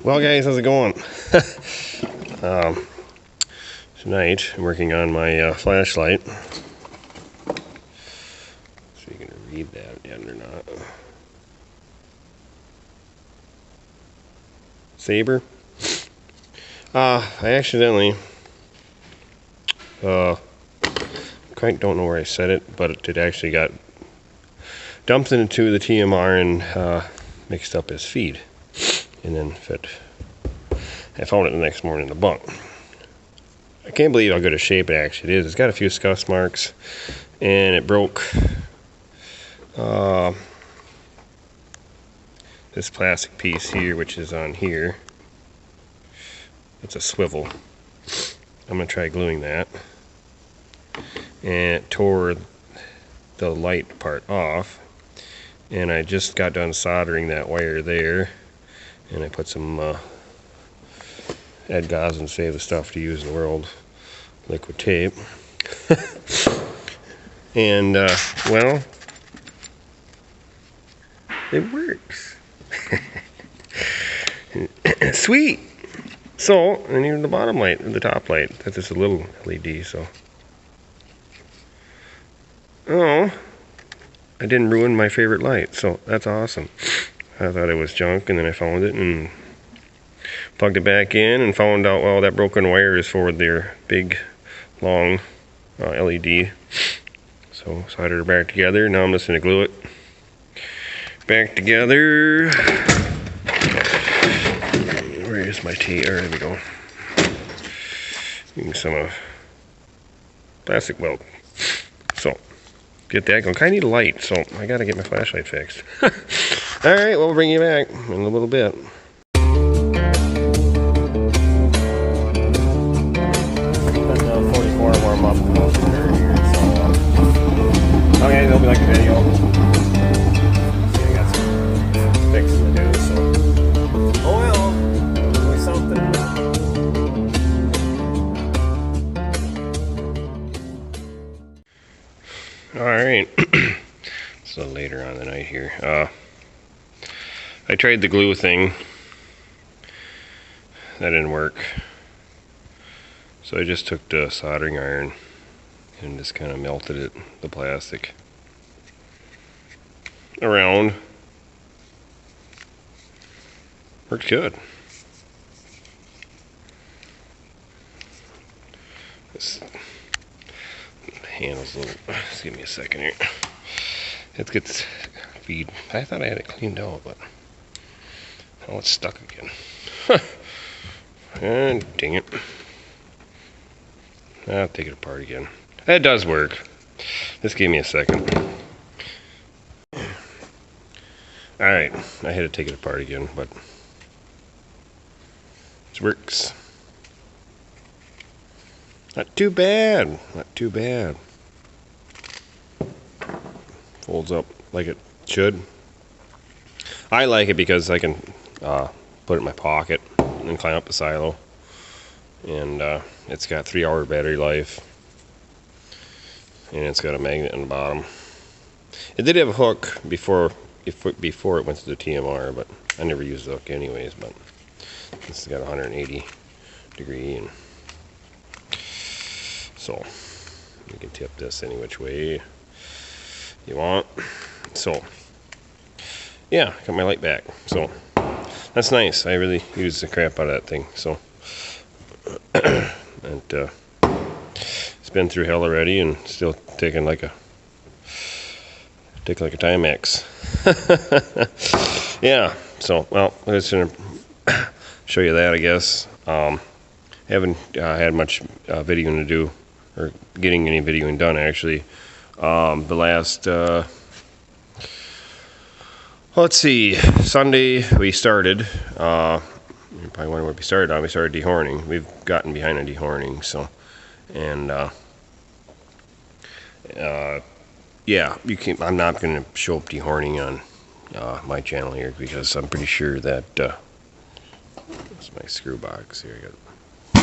Well, guys, how's it going? Tonight, I'm working on my flashlight. So you can read that yet or not. Saber. I accidentally, quite don't know where I set it, but it actually got dumped into the TMR and mixed up as feed. And then I found it the next morning in the bunk. I can't believe how good a shape it actually is. It's got a few scuff marks, and it broke this plastic piece here, which is on here. It's a swivel. I'm going to try gluing that. And it tore the light part off. And I just got done soldering that wire there. And I put some Ed Goslin Save the Stuff to Use in the World liquid tape. And, well, it works. Sweet! So, and even the bottom light, the top light, that's just a little LED, so. Oh, I didn't ruin my favorite light, so that's awesome. I thought it was junk, and then I found it and plugged it back in and found out, well, that broken wire is for their big, long LED. So, soldered it back together. Now I'm just going to glue it back together. Where's my tea? There we go. Using some plastic weld. So, get that going. I need a light, so I gotta get my flashlight fixed. Alright, well, we'll bring you back in a little bit. Let the 44 warm up here, so. Okay, it'll be like a video. See, I got some fixing to do, so. Oh well. Alright, so later on the night here. I tried the glue thing. That didn't work. So I just took the soldering iron and just kind of melted it, the plastic, around. Worked good. This handle's a little, just give me a second here. It gets feed. I thought I had it cleaned out, but oh, it's stuck again. And dang it. I'll take it apart again. That does work. Just give me a second. Alright, I had to take it apart again, but it works. Not too bad. Not too bad. Folds up like it should. I like it because I can put it in my pocket and climb up the silo. And it's got 3-hour battery life. And it's got a magnet on the bottom. It did have a hook before it went to the TMR, but I never used the hook anyways. But this has got 180 degree, and so you can tip this any which way you want. So yeah, got my light back. So that's nice. I really used the crap out of that thing. So and it's been through hell already, and still taking like a Timex. Yeah. So well, I'm just gonna show you that, I guess. Haven't had much videoing to do, or getting any videoing done actually. The last let's see, Sunday we started. You probably wonder what we started on. We started dehorning. We've gotten behind on dehorning, so, and yeah, I'm not going to show up dehorning on my channel here, because I'm pretty sure that that's my screw box here. I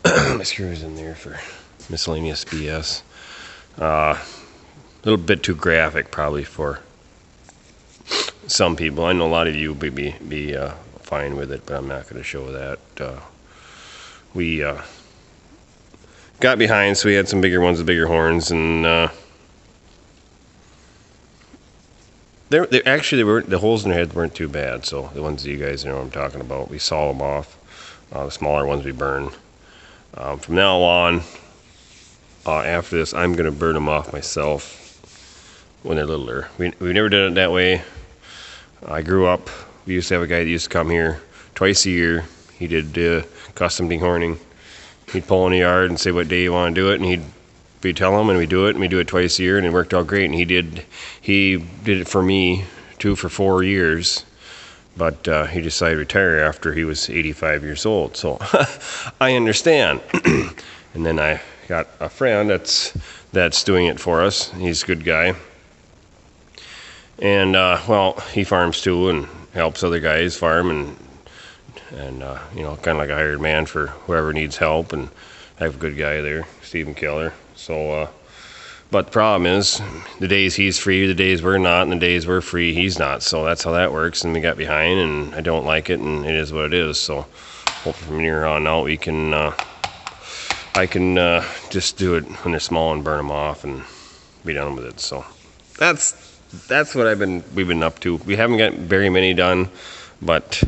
got my screws in there for miscellaneous BS. A little bit too graphic probably for some people. I know a lot of you will be fine with it, but I'm not going to show that. We got behind, so we had some bigger ones with bigger horns, and the holes in their heads weren't too bad. So the ones that you guys know what I'm talking about, we saw them off. The smaller ones we burned. From now on, after this, I'm going to burn them off myself when they're littler. We never did it that way. I grew up, we used to have a guy that used to come here twice a year. He did custom dehorning. He'd pull in the yard and say what day you want to do it, and we'd tell him, and we'd do it, and we'd do it twice a year, and it worked out great. And he did it for me too for 4 years, but he decided to retire after he was 85 years old. So I understand. And then I got a friend that's doing it for us. He's a good guy. And well, he farms too and helps other guys farm, and you know, kind of like a hired man for whoever needs help. And I have a good guy there, Stephen Keller. So, but the problem is, the days he's free, the days we're not, and the days we're free, he's not. So that's how that works. And we got behind, and I don't like it, and it is what it is. So hopefully from here on out, I can just do it when they're small and burn them off and be done with it. So that's what we've been up to. We haven't got very many done, but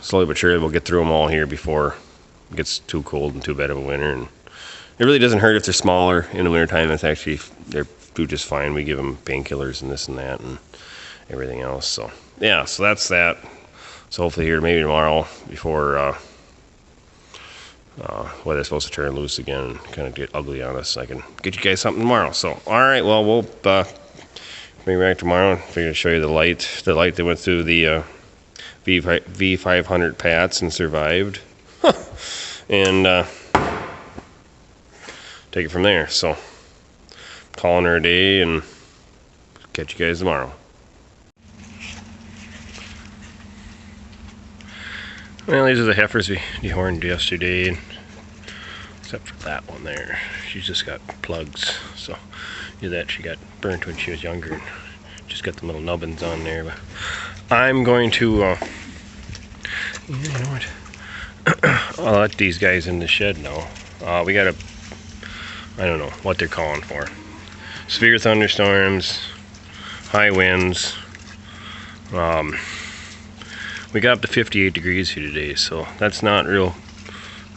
slowly but surely we'll get through them all here before it gets too cold and too bad of a winter. And it really doesn't hurt if they're smaller in the wintertime. It's actually, they do just fine. We give them painkillers and this and that and everything else. So yeah, so that's that. So hopefully here maybe tomorrow, before weather's supposed to turn loose again and kind of get ugly on us, I can get you guys something tomorrow. So all right, well, we'll bring back tomorrow and figure to show you the light that went through the V500 Pats and survived. And take it from there. So calling her a day, and catch you guys tomorrow. Well, these are the heifers we dehorned yesterday, except for that one there. She's just got plugs, so that she got burnt when she was younger, and just got the little nubbins on there. But I'm going to you know what, I'll let these guys in the shed now. We got I don't know what they're calling for. Severe thunderstorms, high winds. We got up to 58 degrees here today, so that's not real,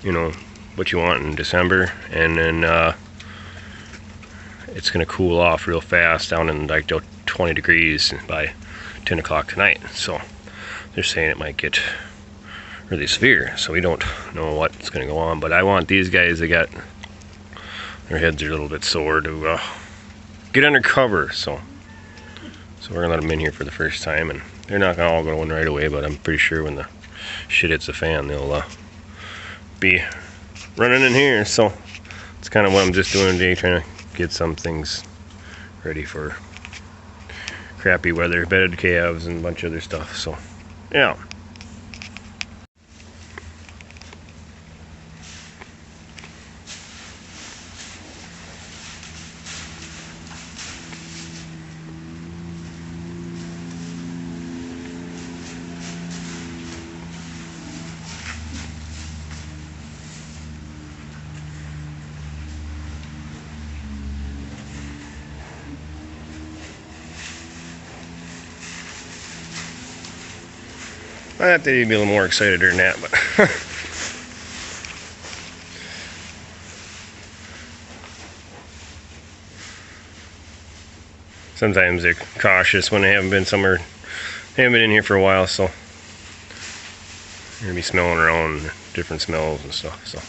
you know, what you want in December. And then it's gonna cool off real fast down in like 20 degrees by 10 o'clock tonight. So they're saying it might get really severe, so we don't know what's gonna go on. But I want these guys that got their heads are a little bit sore to get under cover. So we're gonna let them in here for the first time, and they're not gonna all go in right away, but I'm pretty sure when the shit hits the fan, they'll be running in here. So it's kind of what I'm just doing today, trying to get some things ready for crappy weather, bedded calves and a bunch of other stuff. So yeah. I thought they'd be a little more excited than that, but sometimes they're cautious when they haven't been somewhere, they haven't been in here for a while, so they're gonna be smelling around different smells and stuff. So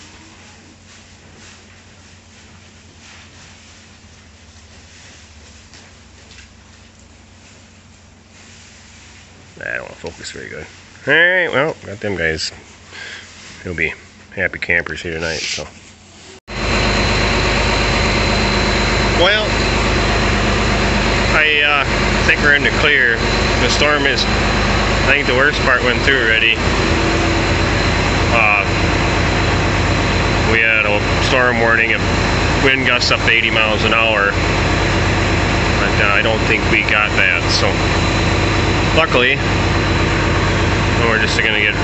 I don't want to focus very good. Alright, well, got them guys. They'll be happy campers here tonight, so. Well, I think we're in the clear. The storm is, I think the worst part went through already. We had a storm warning and wind gusts up to 80 miles an hour. But I don't think we got that, so luckily And we're just gonna get,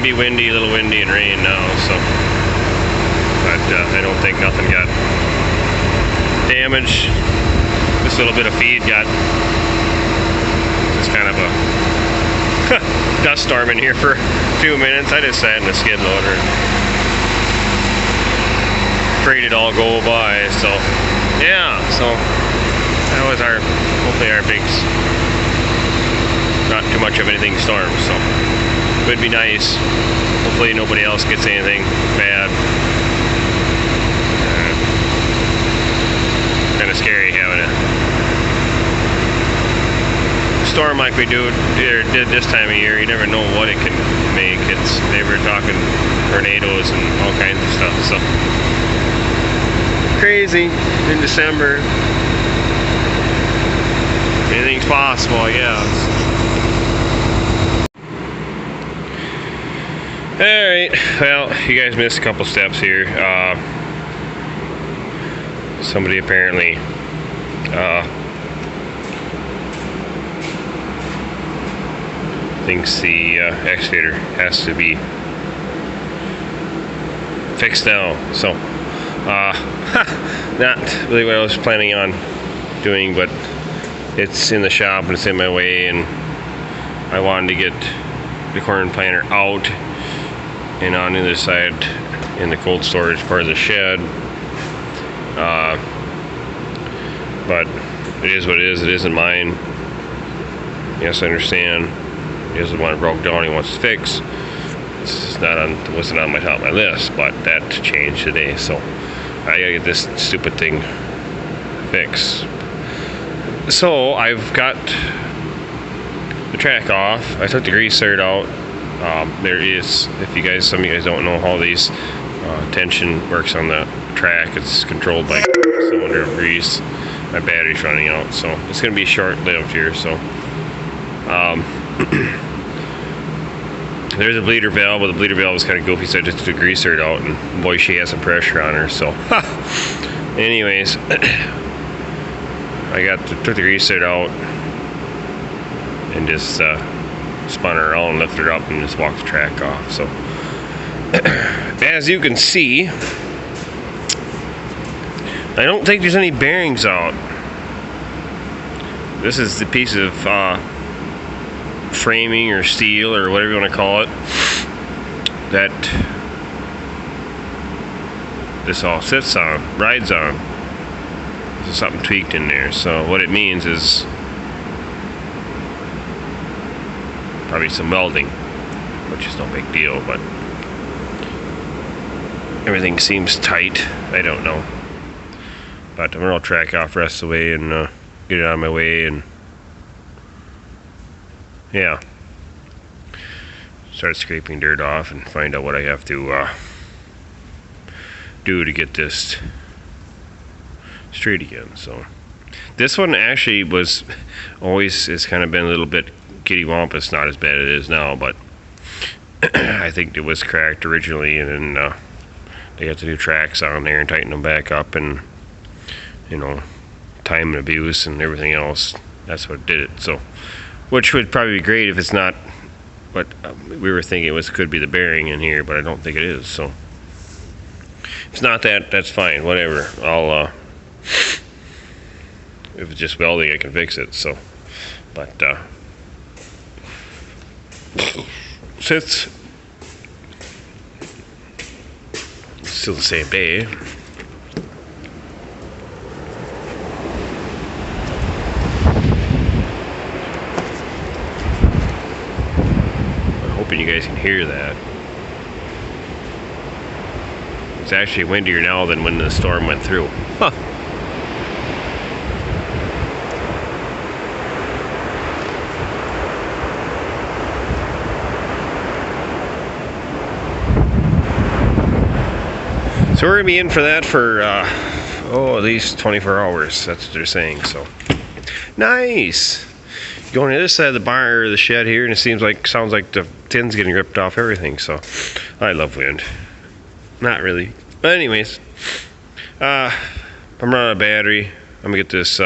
be windy, a little windy and rain now, so. But I don't think nothing got damaged. This little bit of feed got just kind of a dust storm in here for a few minutes. I just sat in the skid loader and prayed it all go by. So yeah, so that was hopefully our big, not too much of anything storm. So it would be nice. Hopefully nobody else gets anything bad. Kind of scary having a storm like we did this time of year. You never know what it can make. They were talking tornadoes and all kinds of stuff. So crazy in December. Anything's possible, I guess. Alright, well, you guys missed a couple steps here. Somebody apparently thinks the excavator has to be fixed now. So, not really what I was planning on doing, but it's in the shop and it's in my way, and I wanted to get the corn planter out and on the other side in the cold storage part of the shed. But it is what it is. It isn't mine. Yes, I understand. He doesn't want it broke down. He wants to fix. It's not on. It wasn't on my top of my list, but that changed today. So I gotta get this stupid thing fixed. So I've got the track off. I took the grease zerd out. There is, if you guys, some of you guys don't know how these tension works on the track. It's controlled by cylinder of grease. My battery's running out, so it's going to be short-lived here. So there's a bleeder valve, but the bleeder valve is kind of goofy, so I just took the grease zerd out, and boy, she has some pressure on her. So anyways, I took the grease zerd out and just spun her around, lifted her up, and just walked the track off. So as you can see, I don't think there's any bearings out. This is the piece of framing or steel or whatever you want to call it that this all sits on, rides on. There's something tweaked in there. So what it means is probably some welding, which is no big deal, but everything seems tight. I don't know. But I'm gonna track off the rest of the way and get it out of my way, and yeah, start scraping dirt off and find out what I have to do to get this straight again. So this one actually was always has kind of been a little bit kittywampus, not as bad as it is now, but I think it was cracked originally, and then they got the new tracks on there and tightened them back up, and you know, time and abuse and everything else, that's what did it. So, which would probably be great if it's not what we were thinking. It could be the bearing in here, but I don't think it is. So if it's not that, that's fine, whatever. I'll if it's just welding, I can fix it. So, but since it's still the same bay, you guys can hear that. It's actually windier now than when the storm went through. Huh. So we're gonna be in for that for at least 24 hours. That's what they're saying. So nice. Going to the other side of the barn or the shed here, and it sounds like the tin's getting ripped off everything. So I love wind. Not really, but anyways, I'm running out of battery. I'm gonna get this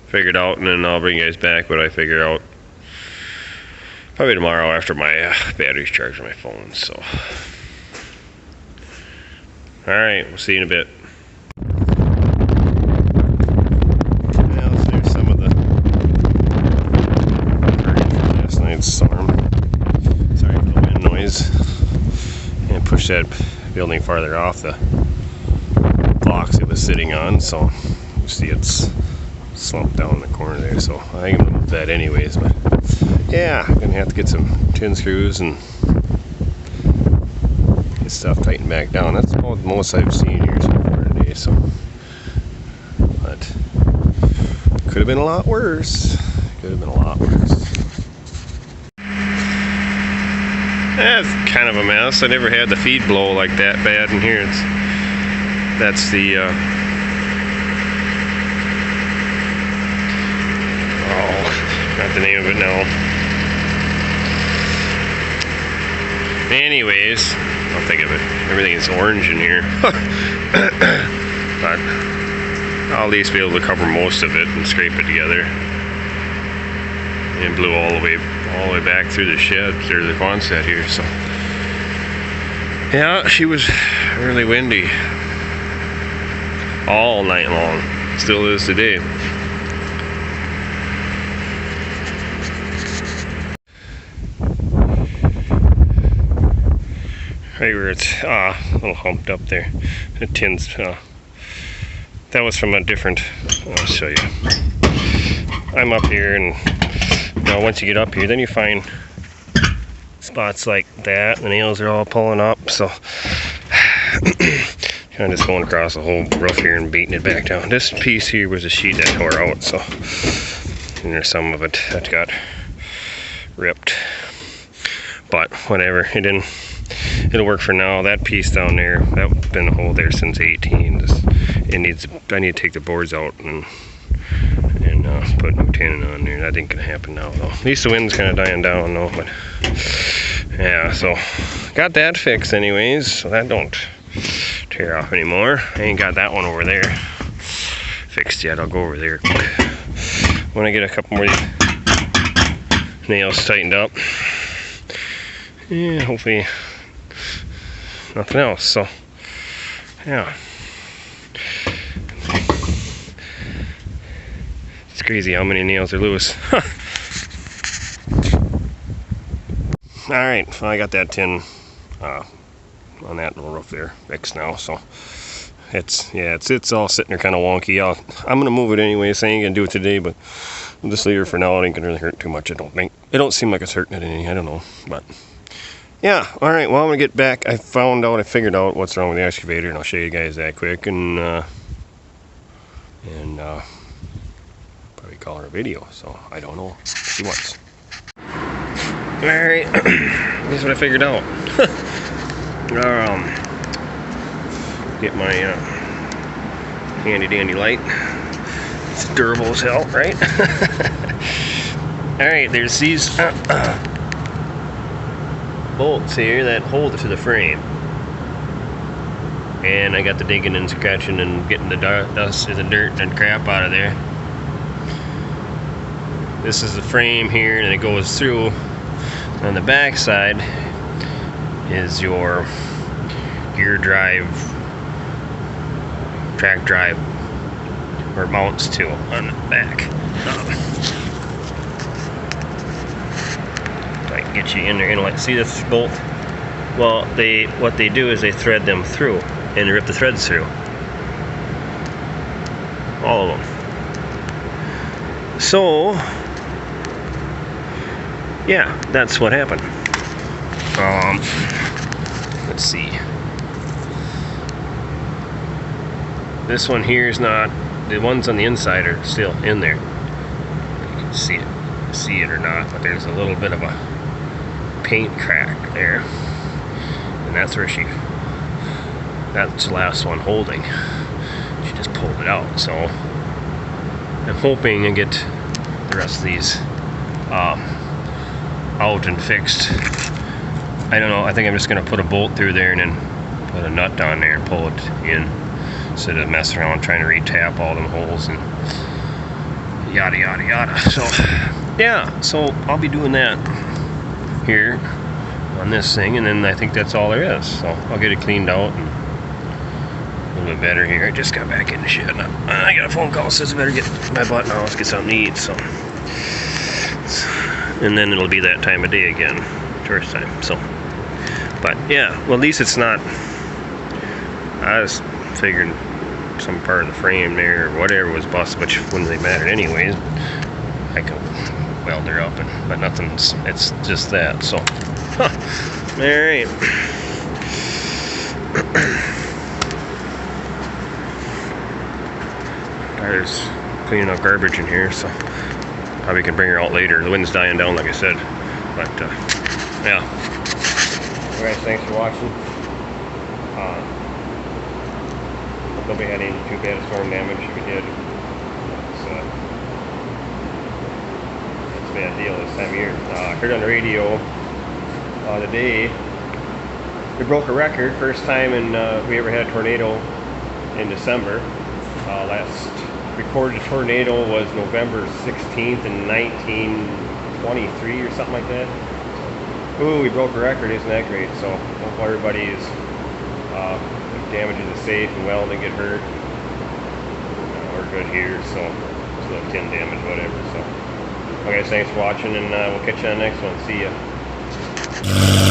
figured out, and then I'll bring you guys back what I figure out. Probably tomorrow after my battery's charged on my phone. So, all right, we'll see you in a bit. Well, there's some of the last night's storm. Sorry for the wind noise. And push that building farther off the blocks it was sitting on. So you see it's slumped down in the corner there. So I think I'm gonna move that anyways, but. Yeah, I'm gonna have to get some tin screws and get stuff tightened back down. That's about the most I've seen here so far today, so. But could have been a lot worse. Could have been a lot worse. That's kind of a mess. I never had the feed blow like that bad in here. That's the not the name of it now. Anyways, I'll think of it. Everything is orange in here. But I'll at least be able to cover most of it and scrape it together. And blew all the way back through the shed, through the Quonset here. So yeah, she was really windy all night long. Still is today. Right where it's a little humped up there. The tin's that was from a different. I'll show you. I'm up here, and once you get up here, then you find spots like that. The nails are all pulling up, so kind of just going across the whole roof here and beating it back down. This piece here was a sheet that tore out, so and there's some of it that got ripped. But whatever, it'll work for now. That piece down there, that's been a hole there since 18. I need to take the boards out and put new tenon on there. That ain't gonna happen now though. At least the wind's kind of dying down though. But yeah, so got that fixed anyways. So that don't tear off anymore. I ain't got that one over there fixed yet. I'll go over there when I get a couple more nails tightened up. Yeah, hopefully nothing else. So yeah, it's crazy how many nails are loose. All right, well, I got that tin on that little roof there fixed now. So it's all sitting there kind of wonky. I'm gonna move it anyway. I ain't gonna do it today, but I'll just leave it for now. It ain't gonna really hurt too much. I don't think. It don't seem like it's hurting it any. I don't know, but. Yeah, all right, well, I'm gonna get back. I figured out what's wrong with the excavator, and I'll show you guys that quick, and probably call her a video, so I don't know. See what's. All right, here's what I figured out. Get my handy dandy light. It's durable as hell, right? All right, there's these bolts here that hold it to the frame, and I got the digging and scratching and getting the dust and the dirt and crap out of there. This is the frame here, and it goes through. On the back side is your gear drive, track drive, where it mounts to on the back. I can get you in there, like, see this bolt? Well, what they do is they thread them through and rip the threads through. All of them. So, yeah, that's what happened. Let's see. This one here is not, the ones on the inside are still in there. You can see it or not, but there's a little bit of a paint crack there. And that's where that's the last one holding. She just pulled it out. So I'm hoping to get the rest of these out and fixed. I don't know, I think I'm just gonna put a bolt through there and then put a nut down there and pull it in instead of messing around trying to re-tap all them holes and yada yada yada. So yeah, so I'll be doing that. here on this thing, and then I think that's all there is. So I'll get it cleaned out and a little bit better here. I just got back in the shed. I got a phone call says I better get my butt now. Let's get something to eat. So, and then it'll be that time of day again, tourist time. So, but yeah, well at least it's not. I was figuring some part of the frame there or whatever was busted, which wouldn't really matter anyways. I could weld her up, but nothing's. It's just that. So, all right. There's cleaning up garbage in here, so probably can bring her out later. The wind's dying down, like I said. But yeah. Alright, thanks for watching. Hope nobody had any too bad storm damage. If we did, it's a bad deal this time of year. I heard on the radio today we broke a record. First time we ever had a tornado in December. Last recorded tornado was November 16th in 1923 or something like that. Ooh, we broke a record, isn't that great? So hope everybody is damages is safe and well, didn't get hurt. We're good here, so it's like tin damage, whatever. So okay, thanks for watching, and we'll catch you on the next one. See ya.